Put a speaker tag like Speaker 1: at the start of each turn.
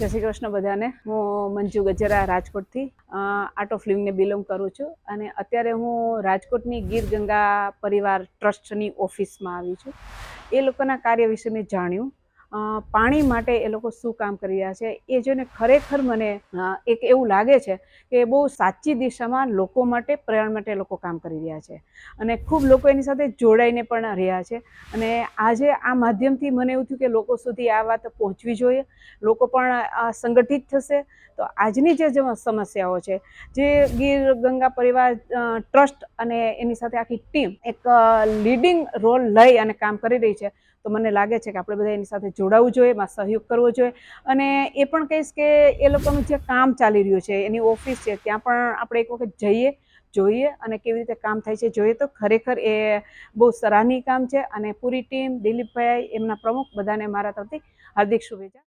Speaker 1: જય શ્રી કૃષ્ણ બધાને। હું મંજુ ગજેરા રાજકોટથી આર્ટ ઓફ લિવિંગને બિલોંગ કરું છું અને અત્યારે હું રાજકોટની ગીર ગંગા પરિવાર ટ્રસ્ટની ઓફિસમાં આવી છું। એ લોકોના કાર્ય વિશે મેં જાણ્યું। પાણી માટે એ લોકો શું કામ કરી રહ્યા છે એ જોઈને ખરેખર મને એક એવું લાગે છે કે બહુ સાચી દિશામાં લોકો માટે, પ્રેરણા માટે લોકો કામ કરી રહ્યા છે અને ખૂબ લોકો એની સાથે જોડાઈને પણ રહ્યા છે। અને આજે આ માધ્યમથી મને એવું થયું કે લોકો સુધી આ વાત પહોંચવી જોઈએ, લોકો પણ સંગઠિત થશે તો આજની જે સમસ્યાઓ છે, જે ગીર ગંગા પરિવાર ટ્રસ્ટ અને એની સાથે આખી ટીમ એક લીડિંગ રોલ લઈ અને કામ કરી રહી છે, તો મને લાગે છે કે આપણે બધા એની સાથે જોડાવવું જોઈએ, એમાં સહયોગ કરવો જોઈએ। અને એ પણ કહીશ કે એ લોકોનું જે કામ ચાલી રહ્યું છે, એની ઓફિસ છે, ત્યાં પણ આપણે એક વખત જઈએ, જોઈએ અને કેવી રીતે કામ થાય છે જોઈએ તો ખરેખર એ બહુ સરાહનીય કામ છે। અને પૂરી ટીમ, દિલીપભાઈ, એમના પ્રમુખ, બધાને મારા તરફથી હાર્દિક શુભેચ્છા।